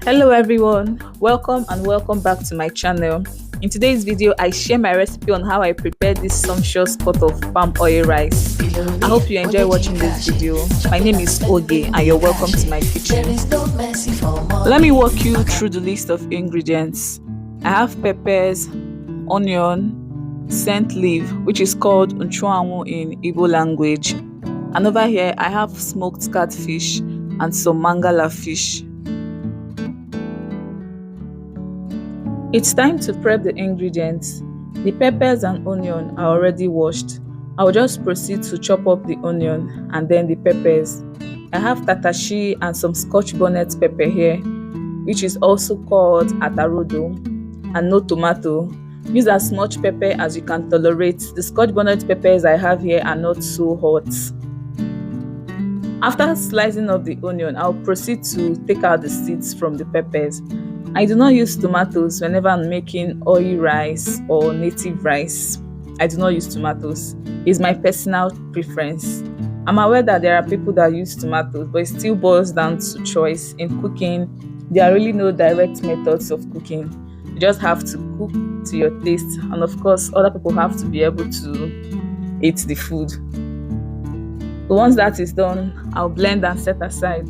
Hello everyone, welcome and welcome back to my channel. In today's video, I share my recipe on how I prepared this sumptuous pot of palm oil rice. I hope you enjoy watching this video. My name is Oge and you're welcome to my kitchen. Let me walk you through the list of ingredients. I have peppers, onion, scent leaf, which is called nchuanwu in Igbo language. And over here, I have smoked catfish and some Mangala fish. It's time to prep the ingredients. The peppers and onion are already washed. I'll just proceed to chop up the onion and then the peppers. I have Tatashe and some Scotch bonnet pepper here, which is also called atarodo, and no tomato. Use as much pepper as you can tolerate. The Scotch bonnet peppers I have here are not so hot. After slicing up the onion, I'll proceed to take out the seeds from the peppers. I do not use tomatoes whenever I'm making oil rice or native rice. I do not use tomatoes. It's my personal preference. I'm aware that there are people that use tomatoes, but it still boils down to choice. In cooking, there are really no direct methods of cooking. You just have to cook to your taste, and of course, other people have to be able to eat the food. But once that is done, I'll blend and set aside.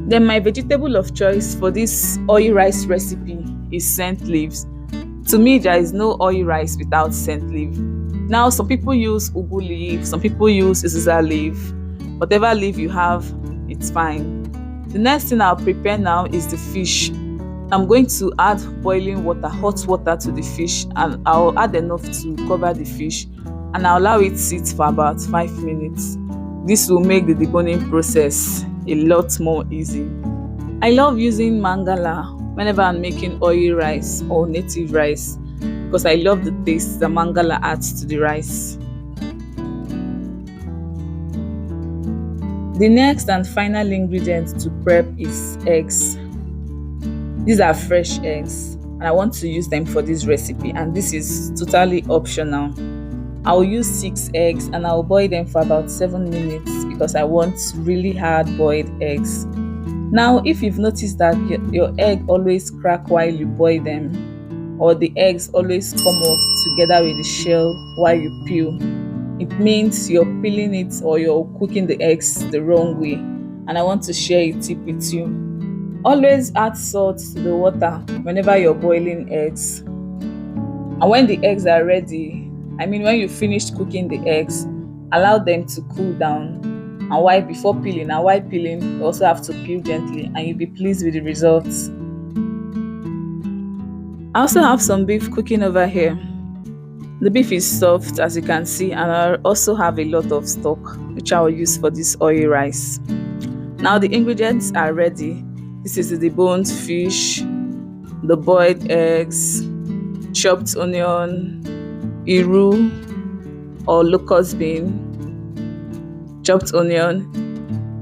Then my vegetable of choice for this oil rice recipe is scent leaves. To me, there is no oil rice without scent leaf. Now, some people use ugu leaf, some people use izuza leaf. Whatever leaf you have, it's fine. The next thing I'll prepare now is the fish. I'm going to add boiling water, hot water to the fish, and I'll add enough to cover the fish, and I'll allow it sit for about 5 minutes. This will make the deboning process a lot more easy. I love using Mangala whenever I'm making oil rice or native rice because I love the taste that Mangala adds to the rice. The next and final ingredient to prep is eggs. These are fresh eggs and I want to use them for this recipe, and this is totally optional. I'll use 6 eggs and I'll boil them for about 7 minutes because I want really hard boiled eggs. Now, if you've noticed that your egg always crack while you boil them, or the eggs always come off together with the shell while you peel, it means you're peeling it or you're cooking the eggs the wrong way, and I want to share a tip with you. Always add salt to the water whenever you're boiling eggs. And when the eggs are ready, when you finished cooking the eggs, allow them to cool down. And before peeling, while peeling, you also have to peel gently, and you'll be pleased with the results. I also have some beef cooking over here. The beef is soft, as you can see, and I also have a lot of stock, which I will use for this oil rice. Now the ingredients are ready. This is the deboned fish, the boiled eggs, chopped onion, iru or locust bean, chopped onion.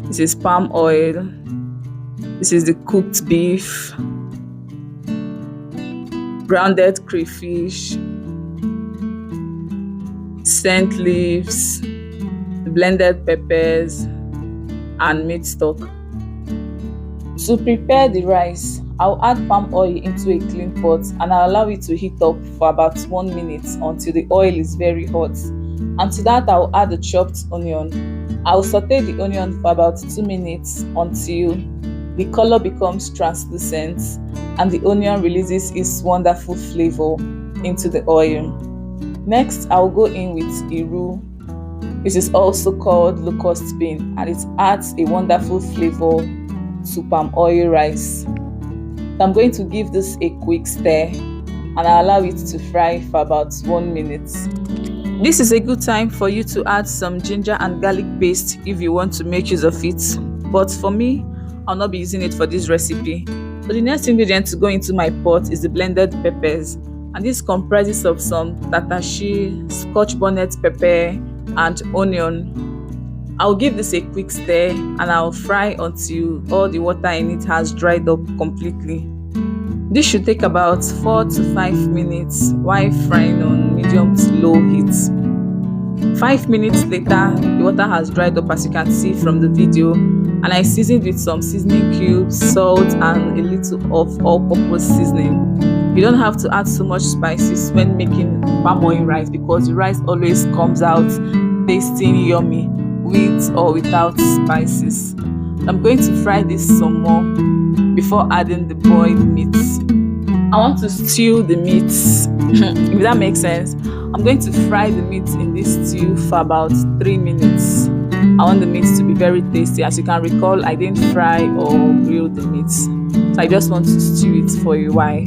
This is palm oil. This is the cooked beef, grounded crayfish, scent leaves, blended peppers, and meat stock. To prepare the rice, I'll add palm oil into a clean pot and I'll allow it to heat up for about 1 minute until the oil is very hot. And to that, I'll add the chopped onion. I'll saute the onion for about 2 minutes until the color becomes translucent and the onion releases its wonderful flavor into the oil. Next, I'll go in with iru. This is also called locust bean, and it adds a wonderful flavor to palm oil rice. I'm going to give this a quick stir and I'll allow it to fry for about 1 minute. This is a good time for you to add some ginger and garlic paste if you want to make use of it. But for me, I'll not be using it for this recipe. So the next ingredient to go into my pot is the blended peppers. And this comprises of some Tatashe, Scotch bonnet pepper, and onion. I'll give this a quick stir and I'll fry until all the water in it has dried up completely. This should take about 4 to 5 minutes while frying on medium to low heat. 5 minutes later, the water has dried up, as you can see from the video, and I seasoned with some seasoning cubes, salt, and a little of all-purpose seasoning. You don't have to add so much spices when making palm oil rice because the rice always comes out tasting yummy with or without spices. I'm going to fry this some more before adding the boiled meat. I want to stew the meat, if that makes sense. I'm going to fry the meat in this stew for about 3 minutes. I want the meat to be very tasty. As you can recall, I didn't fry or grill the meat, so I just want to stew it for a while.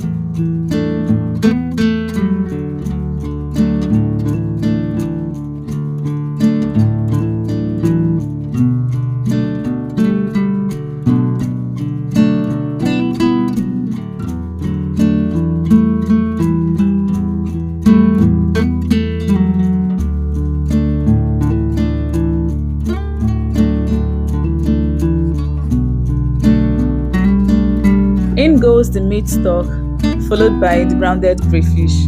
In goes the meat stock, followed by the grounded crayfish.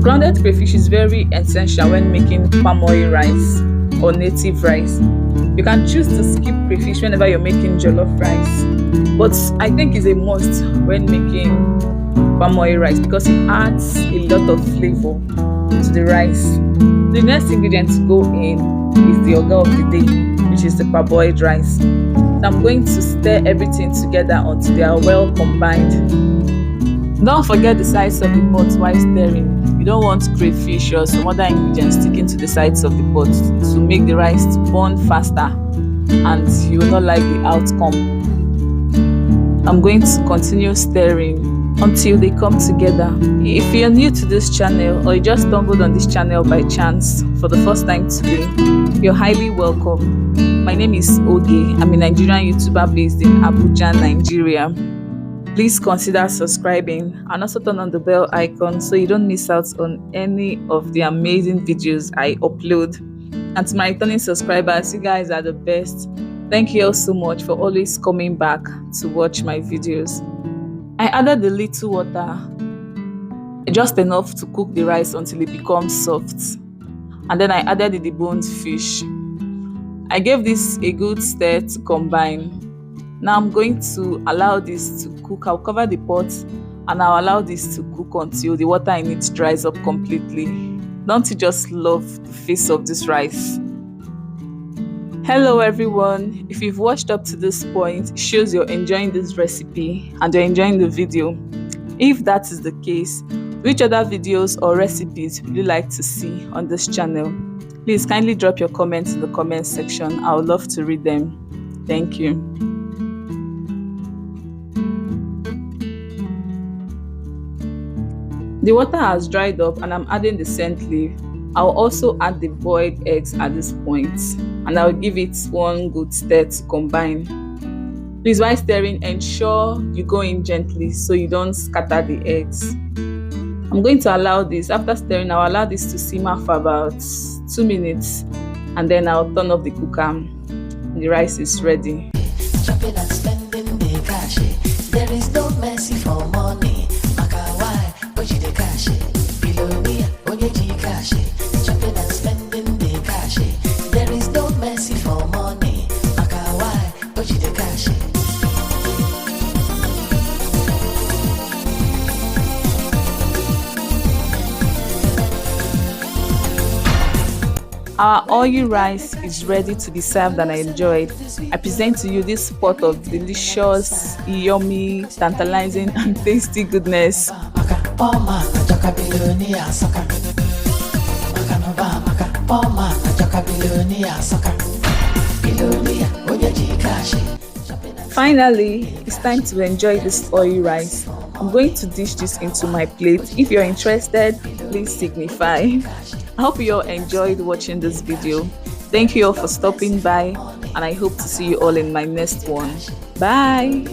Grounded crayfish is very essential when making palm oil rice or native rice. You can choose to skip crayfish whenever you're making jollof rice, but I think it's a must when making palm oil rice because it adds a lot of flavor to the rice. The next ingredient to go in is the oga of the day, which is the parboiled rice. I'm going to stir everything together until they are well combined. Don't forget the sides of the pot while stirring. You don't want crayfish or some other ingredients sticking to the sides of the pot to make the rice burn faster and you will not like the outcome. I'm going to continue stirring until they come together. If you're new to this channel or you just stumbled on this channel by chance for the first time today, you're highly welcome. My name is Oge. I'm a Nigerian YouTuber based in Abuja, Nigeria. Please consider subscribing and also turn on the bell icon so you don't miss out on any of the amazing videos I upload. And to my returning subscribers, you guys are the best. Thank you all so much for always coming back to watch my videos. I added a little water, just enough to cook the rice until it becomes soft. And then I added the deboned fish. I gave this a good stir to combine. Now I'm going to allow this to cook. I'll cover the pot and I'll allow this to cook until the water in it dries up completely. Don't you just love the face of this rice? Hello everyone. If you've watched up to this point, it shows you're enjoying this recipe and you're enjoying the video. If that is the case, which other videos or recipes would you like to see on this channel? Please kindly drop your comments in the comment section. I would love to read them. Thank you. The water has dried up and I'm adding the scent leaf. I'll also add the boiled eggs at this point and I'll give it one good stir to combine. Please, while stirring, ensure you go in gently so you don't scatter the eggs. I'm going to allow this, after stirring, I'll allow this to simmer for about 2 minutes and then I'll turn off the cooker. The rice is ready. Shopping and spending the cash. There is no mercy for money. Shopping and spending the cash. There is no mercy for money. Our oily rice is ready to be served and enjoyed. I present to you this pot of delicious, yummy, tantalizing and tasty goodness. Finally, it's time to enjoy this oily rice. I'm going to dish this into my plate. If you're interested, please signify. I hope you all enjoyed watching this video. Thank you all for stopping by and I hope to see you all in my next one. Bye!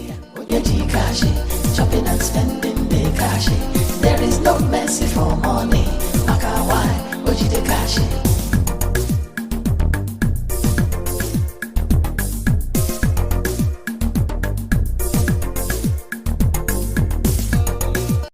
Shopping and spending the cash. There is no mercy for money.